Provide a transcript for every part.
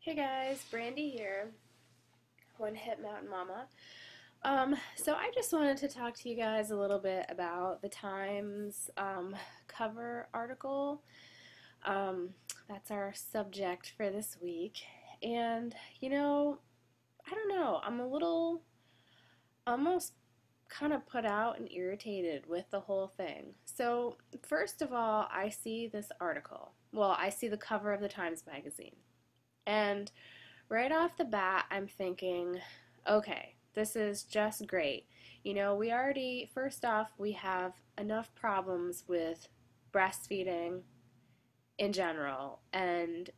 Hey guys, Brandy here, One Hit Mountain Mama. So I just wanted to talk to you guys a little bit about the Times cover article. Um, that's our subject for this week. And, I don't know, I'm a little almost kind of put out and irritated with the whole thing. So, first of all, I see this article. Well, I see the cover of the Times magazine. And right off the bat, I'm thinking, okay, this is just great. We already, first off, we have enough problems with breastfeeding in general and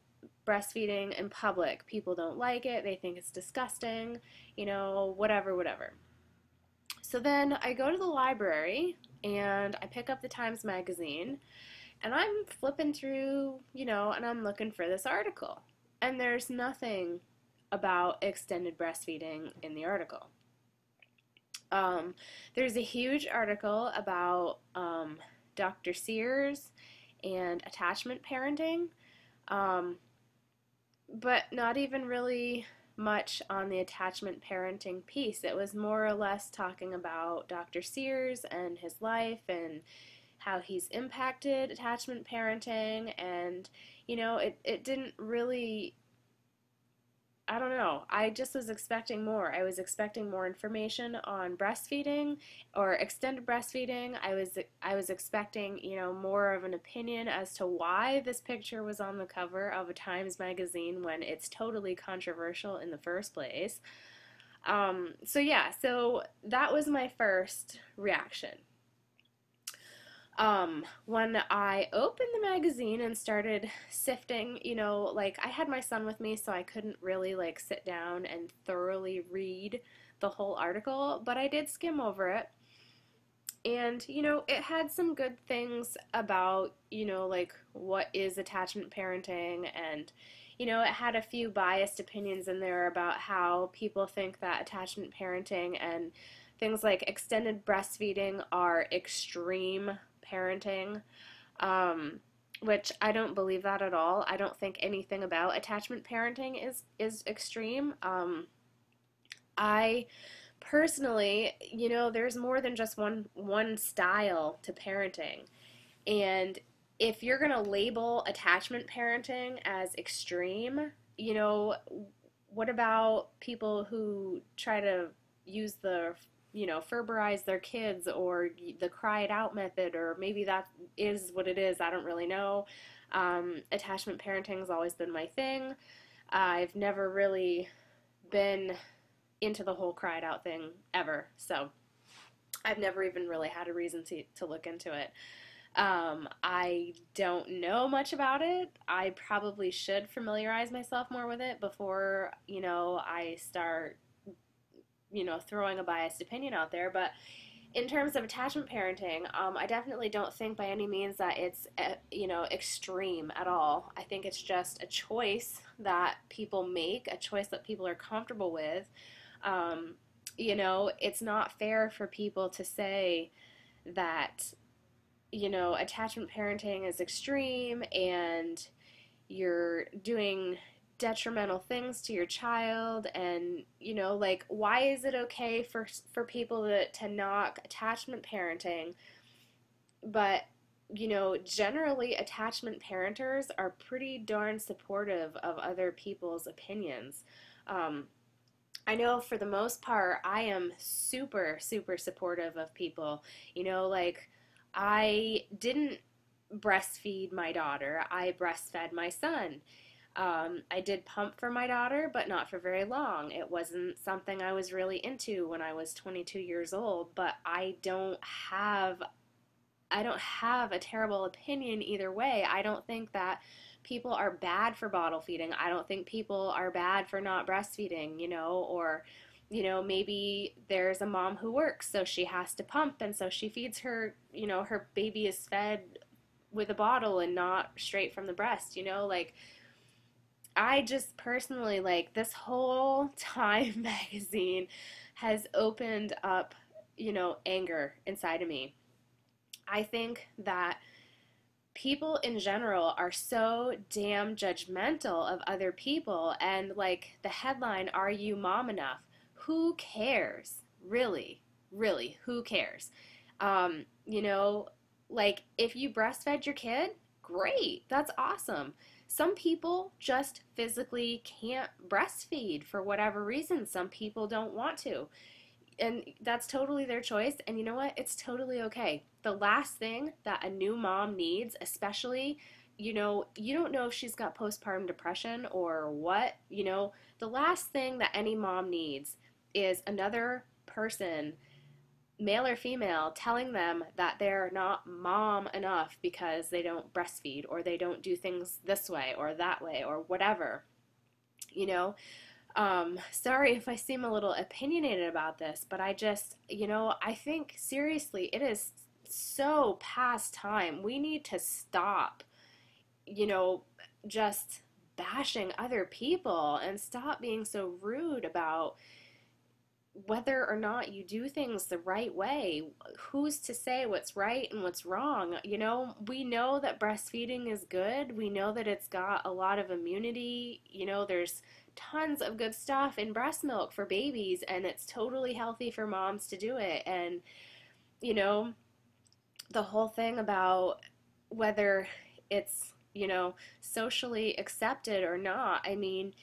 breastfeeding in public. People don't like it, they think it's disgusting, whatever, whatever. So then I go to the library and I pick up the Times magazine and I'm flipping through, and I'm looking for this article. And there's nothing about extended breastfeeding in the article. There's a huge article about Dr. Sears and attachment parenting, um, but not even really much on the attachment parenting piece. It was more or less talking about Dr. Sears and his life and how he's impacted attachment parenting, and it didn't really, I don't know. I just was expecting more. I was expecting more information on breastfeeding or extended breastfeeding. I was expecting, more of an opinion as to why this picture was on the cover of a Times magazine when it's totally controversial in the first place. So that was my first reaction. When I opened the magazine and started sifting, like I had my son with me, so I couldn't really like sit down and thoroughly read the whole article, but I did skim over it. And, it had some good things about, like what is attachment parenting, and, it had a few biased opinions in there about how people think that attachment parenting and things like extended breastfeeding are extreme parenting, um, which I don't believe that at all. I don't think anything about attachment parenting is extreme. I personally, there's more than just one style to parenting. And if you're going to label attachment parenting as extreme, what about people who try to use Ferberize their kids, or the cry it out method, or maybe that is what it is. I don't really know. Attachment parenting has always been my thing. I've never really been into the whole cried out thing ever. So I've never even really had a reason to look into it. I don't know much about it. I probably should familiarize myself more with it before, I start, throwing a biased opinion out there. But in terms of attachment parenting, I definitely don't think by any means that it's, extreme at all. I think it's just a choice that people make, a choice that people are comfortable with. Um, it's not fair for people to say that, attachment parenting is extreme and you're doing detrimental things to your child, and like, why is it okay for people to knock attachment parenting, but generally attachment parenters are pretty darn supportive of other people's opinions. I know for the most part, I am super, super supportive of people. Like, I didn't breastfeed my daughter, I breastfed my son. I did pump for my daughter, but not for very long. It wasn't something I was really into when I was 22 years old, but I don't have a terrible opinion either way. I don't think that people are bad for bottle feeding. I don't think people are bad for not breastfeeding, or maybe there's a mom who works, so she has to pump, and so she feeds her, her baby is fed with a bottle and not straight from the breast, like I just personally, like, this whole Time magazine has opened up, anger inside of me. I think that people in general are so damn judgmental of other people, and like the headline, "Are you mom enough?" Who cares? Really, really, who cares? Um, you know, like, if you breastfed your kid, great, that's awesome. Some people just physically can't breastfeed for whatever reason. Some people don't want to, and that's totally their choice. And you know what? It's totally okay. The last thing that a new mom needs, especially, you don't know if she's got postpartum depression or what, the last thing that any mom needs is another person, male or female, telling them that they're not mom enough because they don't breastfeed or they don't do things this way or that way or whatever, you know? Sorry if I seem a little opinionated about this, but I just, I think seriously, it is so past time. We need to stop, you know, just bashing other people and stop being so rude about whether or not you do things the right way. Who's to say what's right and what's wrong? We know that breastfeeding is good. We know that it's got a lot of immunity. There's tons of good stuff in breast milk for babies, and it's totally healthy for moms to do it. And, you know, the whole thing about whether it's, socially accepted or not, I mean,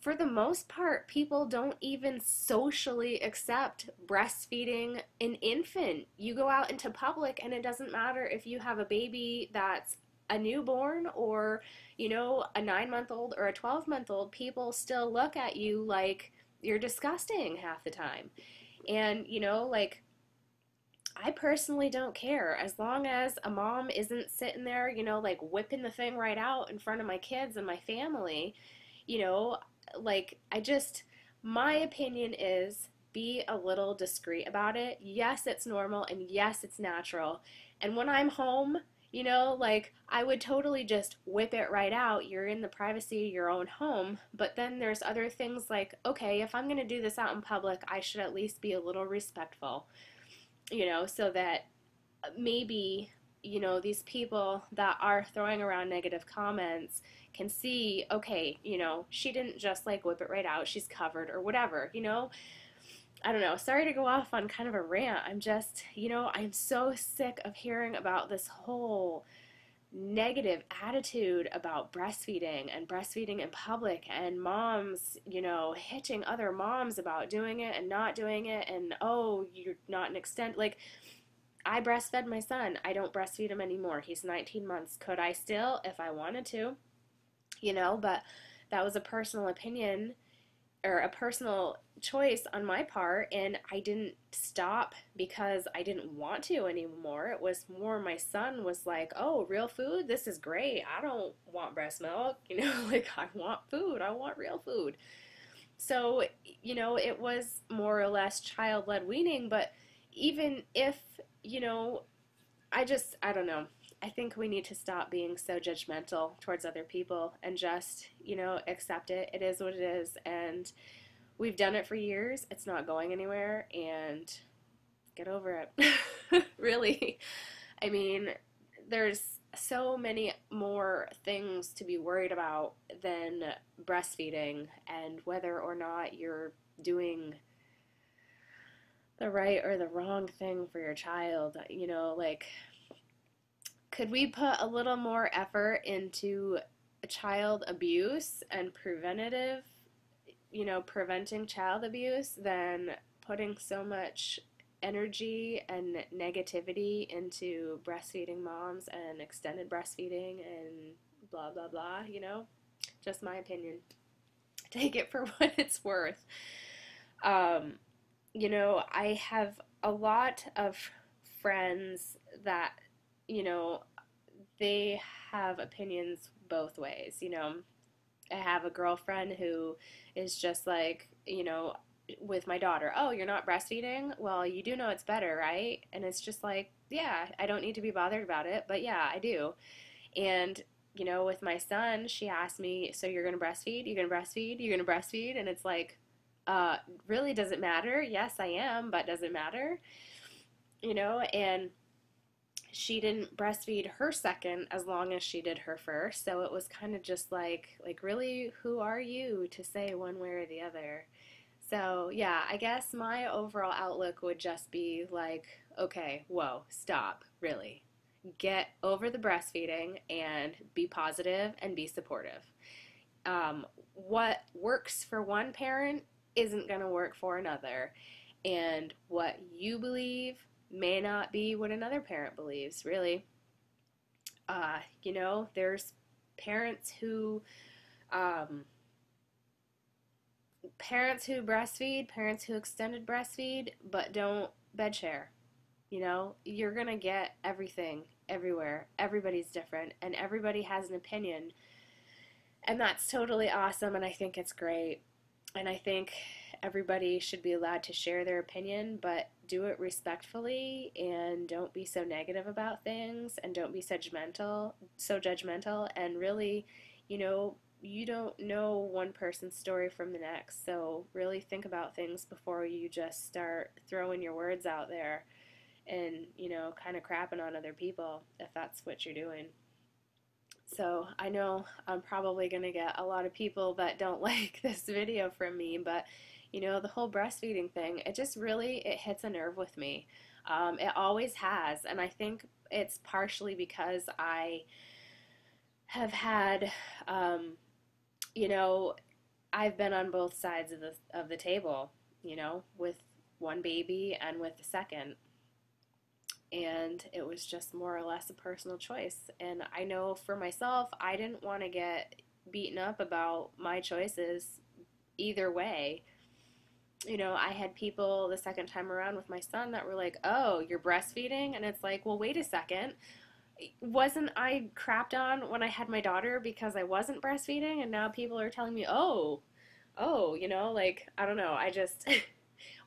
for the most part, people don't even socially accept breastfeeding an infant. You go out into public, and it doesn't matter if you have a baby that's a newborn or, a 9-month old or a 12-month old, people still look at you like you're disgusting half the time. And, like, I personally don't care as long as a mom isn't sitting there, like whipping the thing right out in front of my kids and my family. you know, like, my opinion is be a little discreet about it. Yes, it's normal, and yes, it's natural. And when I'm home, like, I would totally just whip it right out. You're in the privacy of your own home. But then there's other things like, okay, if I'm going to do this out in public, I should at least be a little respectful, so that maybe, these people that are throwing around negative comments can see, okay, she didn't just like whip it right out, she's covered or whatever. I don't know. Sorry to go off on kind of a rant. I'm just, I'm so sick of hearing about this whole negative attitude about breastfeeding and breastfeeding in public, and moms, hitching other moms about doing it and not doing it, and oh, you're not an extent. Like, I breastfed my son. I don't breastfeed him anymore. He's 19 months. Could I still if I wanted to? But that was a personal opinion or a personal choice on my part, and I didn't stop because I didn't want to anymore. It was more my son was like, "Oh, real food? This is great. I don't want breast milk." Like, I want food. I want real food. So, it was more or less child-led weaning, but even if, you know, I don't know. I think we need to stop being so judgmental towards other people and just, accept it. It is what it is. And we've done it for years. It's not going anywhere. And get over it. Really. I mean, there's so many more things to be worried about than breastfeeding and whether or not you're doing the right or the wrong thing for your child. Like, could we put a little more effort into child abuse and preventing child abuse than putting so much energy and negativity into breastfeeding moms and extended breastfeeding and blah, blah, blah. Just my opinion. Take it for what it's worth. Um, I have a lot of friends that, they have opinions both ways. I have a girlfriend who is just like, with my daughter, oh, you're not breastfeeding? Well, you do know it's better, right? And it's just like, yeah, I don't need to be bothered about it, but yeah, I do. And, with my son, she asked me, so you're going to breastfeed? You're going to breastfeed? You're going to breastfeed? And it's like, really, does it matter? Yes, I am, but does it matter? And she didn't breastfeed her second as long as she did her first. So it was kind of just like really, who are you to say one way or the other? So yeah, I guess my overall outlook would just be like, okay, whoa, stop, really. Get over the breastfeeding and be positive and be supportive. What works for one parent isn't going to work for another. And what you believe may not be what another parent believes, really. There's parents who um, breastfeed, parents who extended breastfeed, but don't bed share. You're gonna get everything everywhere. Everybody's different, and everybody has an opinion, and that's totally awesome. And I think it's great, and I think everybody should be allowed to share their opinion, but do it respectfully and don't be so negative about things and don't be so judgmental and really, you don't know one person's story from the next. So really think about things before you just start throwing your words out there and, kind of crapping on other people if that's what you're doing. So I know I'm probably going to get a lot of people that don't like this video from me, but the whole breastfeeding thing, it hits a nerve with me. It always has, and I think it's partially because I have had, you know, I've been on both sides of the table, with one baby and with the second, and it was just more or less a personal choice. And I know for myself, I didn't want to get beaten up about my choices either way. I had people the second time around with my son that were like, "Oh, you're breastfeeding?" And it's like, "Well, wait a second. Wasn't I crapped on when I had my daughter because I wasn't breastfeeding? And now people are telling me, oh, like, I don't know. I just,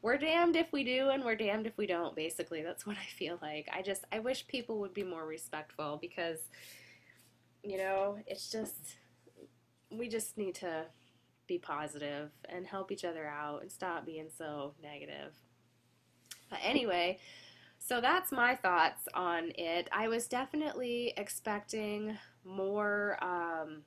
we're damned if we do and we're damned if we don't, basically. That's what I feel like. I wish people would be more respectful because, it's just, we just need to be positive and help each other out and stop being so negative. But anyway, so that's my thoughts on it. I was definitely expecting more on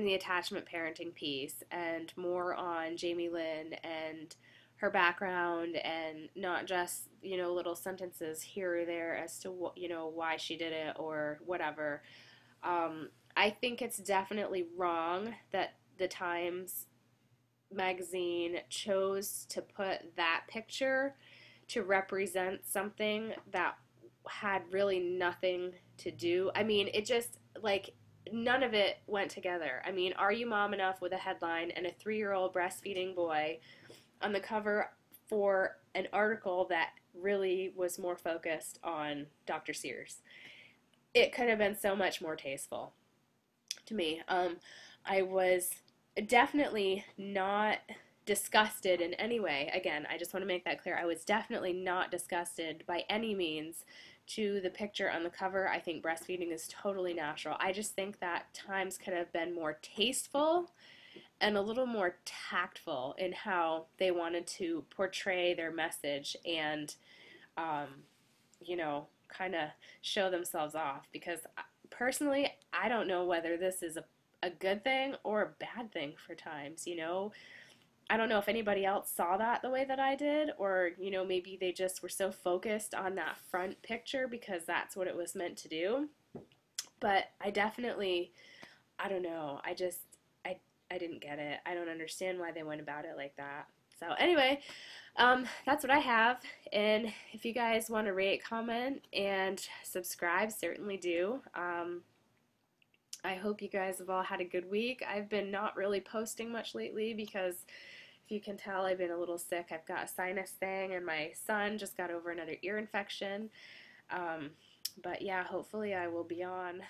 the attachment parenting piece and more on Jamie Lynn and her background and not just, little sentences here or there as to why she did it or whatever. I think it's definitely wrong that the Times magazine chose to put that picture to represent something that had really nothing to do. I mean, it just, like, none of it went together. I mean, are you mom enough with a headline and a 3-year-old breastfeeding boy on the cover for an article that really was more focused on Dr. Sears? It could have been so much more tasteful to me. I was definitely not disgusted in any way. Again, I just want to make that clear. I was definitely not disgusted by any means to the picture on the cover. I think breastfeeding is totally natural. I just think that Times could have been more tasteful and a little more tactful in how they wanted to portray their message and, kind of show themselves off. Because personally, I don't know whether this is a good thing or a bad thing for Times. I don't know if anybody else saw that the way that I did, or, maybe they just were so focused on that front picture because that's what it was meant to do. But I definitely, I don't know, I didn't get it. I don't understand why they went about it like that. So anyway, that's what I have. And if you guys want to rate, comment, and subscribe, certainly do. I hope you guys have all had a good week. I've been not really posting much lately because if you can tell, I've been a little sick. I've got a sinus thing, and my son just got over another ear infection. But yeah, hopefully I will be on